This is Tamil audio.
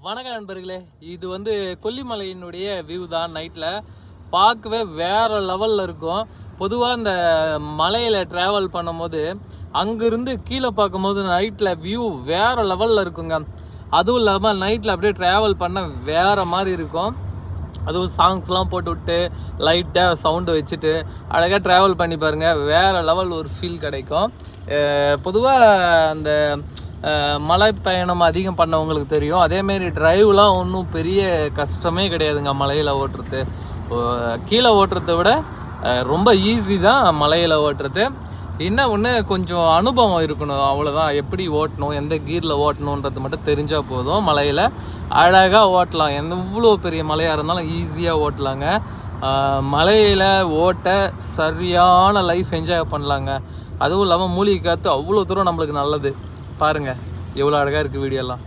வணக்கம் நண்பர்களே, இது வந்து கொல்லிமலையினுடைய வியூ தான். நைட்டில் பார்க்கவே வேறு லெவலில் இருக்கும். பொதுவாக இந்த மலையில் ட்ராவல் பண்ணும்போது அங்கேருந்து கீழே பார்க்கும்போது நைட்டில் வியூ வேறு லெவலில் இருக்குங்க. அதுவும் இல்லாமல் நைட்டில் அப்படியே ட்ராவல் பண்ண வேறு மாதிரி இருக்கும். அதுவும் சாங்ஸ்லாம் போட்டு விட்டு லைட்டாக சவுண்டு வச்சுட்டு அழகாக ட்ராவல் பண்ணி பாருங்கள், வேறு லெவல் ஒரு ஃபீல் கிடைக்கும். பொதுவாக அந்த மலை பயணம் அதிகம் பண்ணவங்களுக்கு தெரியும். அதேமாரி டிரைவ்லாம் ஒன்றும் பெரிய கஷ்டமே கிடையாதுங்க. மலையில் ஓட்டுறது கீழே ஓட்டுறத விட ரொம்ப ஈஸி தான் மலையில் ஓட்டுறது. என்ன ஒன்று, கொஞ்சம் அனுபவம் இருக்கணும், அவ்வளோதான். எப்படி ஓட்டணும், எந்த கீரில் ஓட்டணுன்றது மட்டும் தெரிஞ்சால் போதும். மலையில் அழகாக ஓட்டலாம். எவ்வளோ பெரிய மலையாக இருந்தாலும் ஈஸியாக ஓட்டலாங்க. மலையில் ஓட்ட சரியான லைஃப் என்ஜாய் பண்ணலாங்க. அதுவும் இல்லாமல் மூலிகை காற்று அவ்வளோ தூரம் நம்மளுக்கு நல்லது. பாருங்கள் எவ்வளோ அழகாக இருக்குது வீடியோலாம்.